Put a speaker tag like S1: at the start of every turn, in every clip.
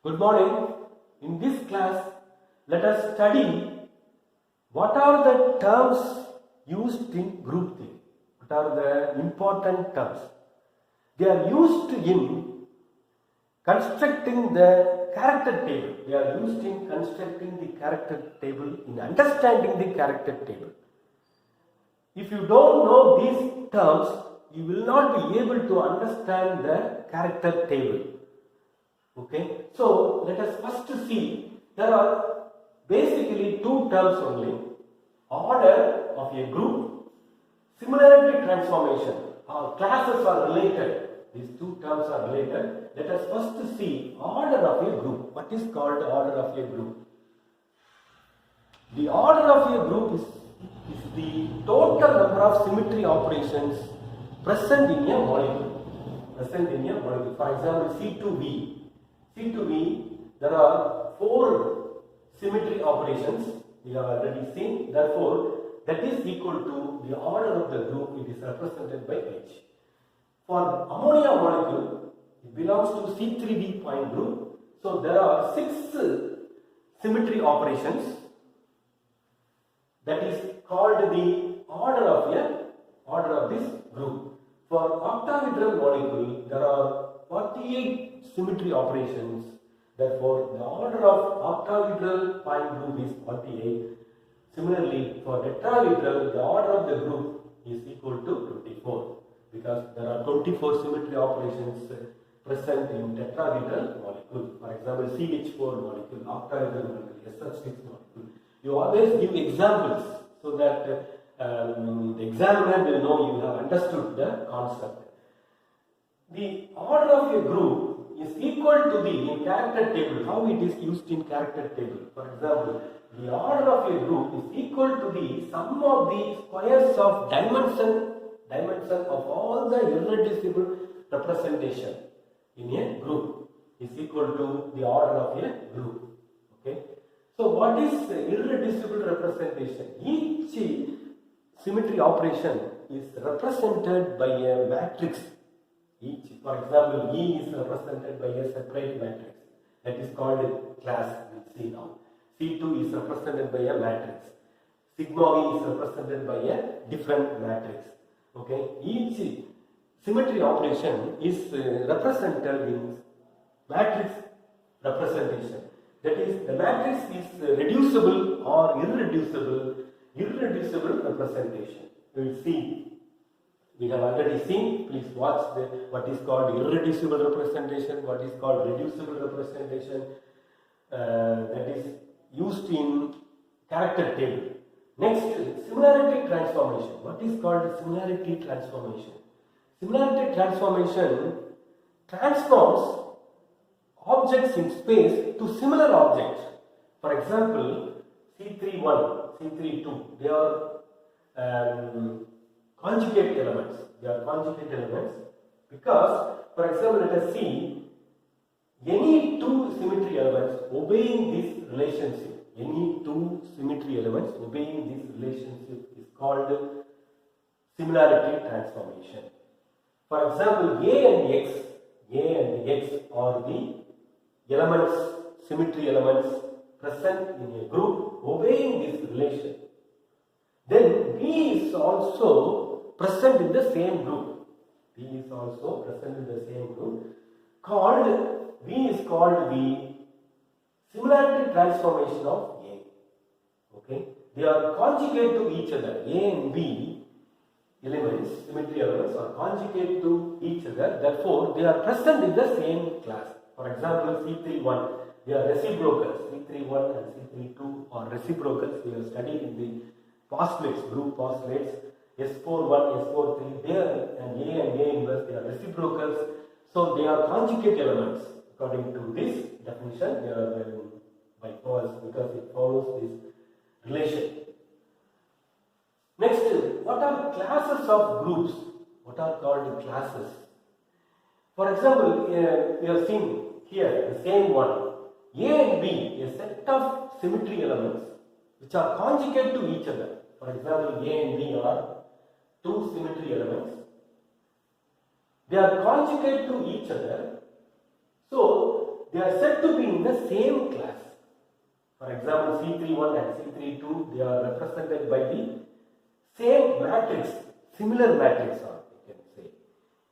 S1: Good morning. In this class, let us study what are the terms used in group theory. What are the important terms? They are used in constructing the character table. They are used in constructing the character table, in understanding the character table. If you don't know these terms, you will not be able to understand the character table. Okay, so let us first see, there are basically two terms only: order of a group, similarity transformation. Our classes are related, these two terms are related. Let us first see order of a group. What is called order of a group? The order of a group is the total number of symmetry operations present in a molecule. For example, C2V, there are 4 symmetry operations we have already seen. Therefore, that is equal to the order of the group. It is represented by H. For ammonia molecule, it belongs to C3V point group. So there are 6 symmetry operations. That is called the order of this group. For octahedral molecule, there are 48 symmetry operations. Therefore, the order of octahedral point group is 48. Similarly, for tetrahedral, the order of the group is equal to 24, because there are 24 symmetry operations present in tetrahedral molecule. For example, CH4 molecule, octahedral molecule, SH6 molecule. You always give examples so that the examiner will know you have understood the concept. The order of a group is equal to the, in character table, how it is used in character table. For example, the order of a group is equal to the sum of the squares of dimension of all the irreducible representation in a group is equal to the order of a group. Okay. So what is irreducible representation? Each symmetry operation is represented by a matrix. For example, E is represented by a separate matrix. That is called a class. We see now. C2 is represented by a matrix. Sigma V is represented by a different matrix. Okay. Each symmetry operation is represented in matrix representation. That is, the matrix is reducible or irreducible representation. We will see. We have already seen. Please watch what is called irreducible representation, what is called reducible representation. That is used in character table. Next, similarity transformation. What is called similarity transformation? Similarity transformation transforms objects in space to similar objects. For example, C31, C32, they are conjugate elements. They are conjugate elements because, for example, let us see any 2 symmetry elements obeying this relationship. Any 2 symmetry elements obeying this relationship is called similarity transformation. For example, A and X are the elements, symmetry elements present in a group obeying this relation. Then B is also present in the same group. B is also present in the same group. B is called the similarity transformation of A. Okay, they are conjugate to each other. A and B elements, symmetry elements, are conjugate to each other. Therefore, they are present in the same class. For example, C31, they are reciprocals. C31 and C32 are reciprocals. We have studied in the postulates, group postulates. S41, S43, there and A inverse, they are reciprocals. So they are conjugate elements. According to this definition, they are by force because it follows this relation. Next, what are classes of groups? What are called classes? For example, we have seen here the same one. A and B, a set of symmetry elements which are conjugate to each other. For example, A and B are 2 symmetry elements. They are conjugate to each other. So they are said to be in the same class. For example, C31 and C32, they are represented by the same matrix, similar matrix, or you can say.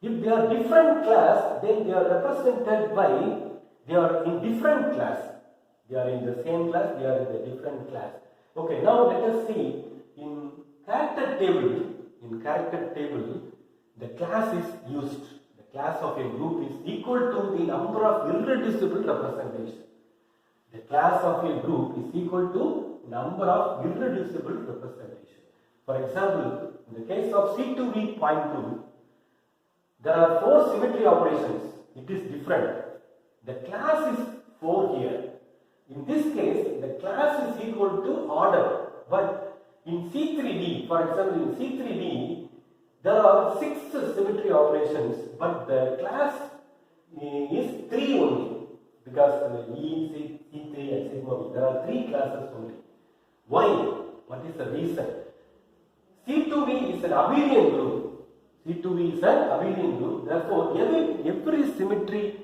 S1: If they are different class, then they are represented by, they are in different class. They are in the same class, they are in the different class. Okay, now let us see in character table, the class is used. The class of a group is equal to the number of irreducible representation. The class of a group is equal to number of irreducible representation. For example, in the case of C2V.2, there are 4 symmetry operations. It is different. The class is 4 here. In this case, the class is equal to order. But in C3D, for example, in C3D, there are 6 symmetry operations, but the class is 3 only. Because E, C3 and sigma V, there are 3 classes only. Why? What is the reason? C2V is an abelian group. C2V is an abelian group. Therefore, every symmetry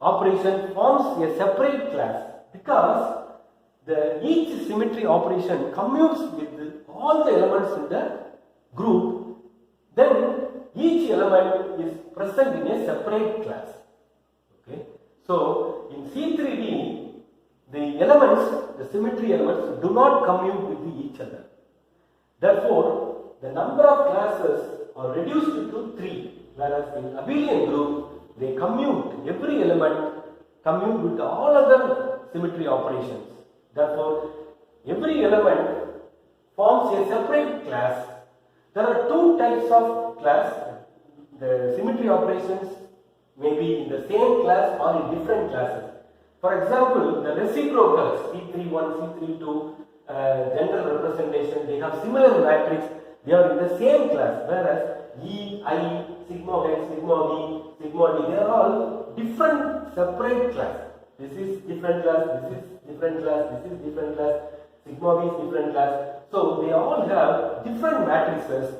S1: operation forms a separate class because each symmetry operation commutes with all the elements in the group. Then each element is present in a separate class. Okay. So in C3D, the symmetry elements do not commute with each other. Therefore, the number of classes are reduced to 3, whereas in abelian group, they commute, every element commute with all other symmetry operations. Therefore, every element forms a separate class. There are 2 types of class. The symmetry operations may be in the same class or in different classes. For example, the reciprocals, C31, C32, general representation, they have similar matrix. They are in the same class, whereas E, I, sigma H, sigma V, sigma D, they are all different separate class. This is different class, this is different class, this is different class, sigma V is different class. So they all have different matrices.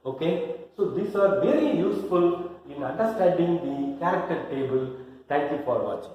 S1: Okay, so these are very useful in understanding the character table. Thank you for watching.